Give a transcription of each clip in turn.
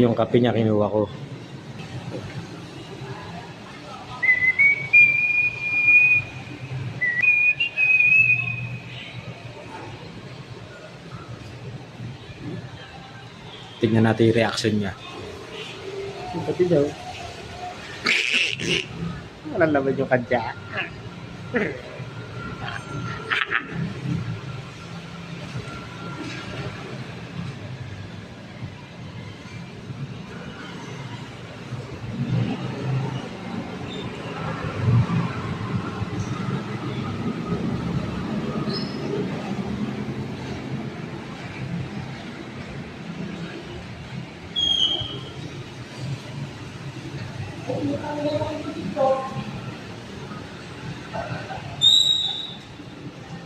Yung kape niya kinuha ko. Tignan natin yung reaction niya. Yung kape daw. Walang naman yung kanya.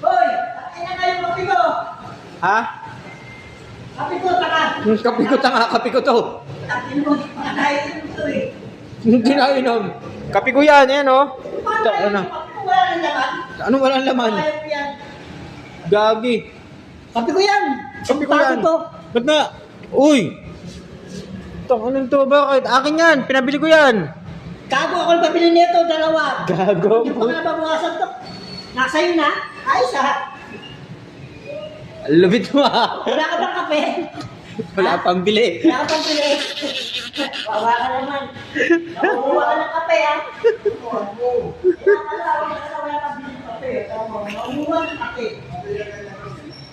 Hoy! Akin na kayo kape ko! Ha? Kape ko, taka! Kape ko tanga, kape ko to. Akin mo, panganayin mo ito eh. Hindi na inom. Kape ko yan, yan oh. Paano kayo Ano? wala nang laman? Ano walang laman? Ayop yan. Gagi. Kape ko yan! Kape ko yan. Ko. Ba't na? Uy! Tang anong to? Bakit? Akin yan. Pinabili ko yan. Gago ako pabili nito, dalawa. Gago. Yung pa nga babawasan to. Nasa iyo na? Ayos ha? Lubit mo ah. Wala ka bang kape? Wala pang bili. Wala ka bang pili? Wawa ka naman. Nakukuha ka ng kape ha? Wala ka bili ng kape. Nakukuha ng kape.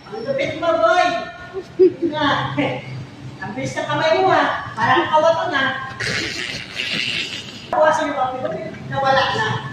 Ang lupit mo, boy! Nga. Ang bilis ng kamay mo ha. Parang kawato na. Bawasan yung kape. Nawala na.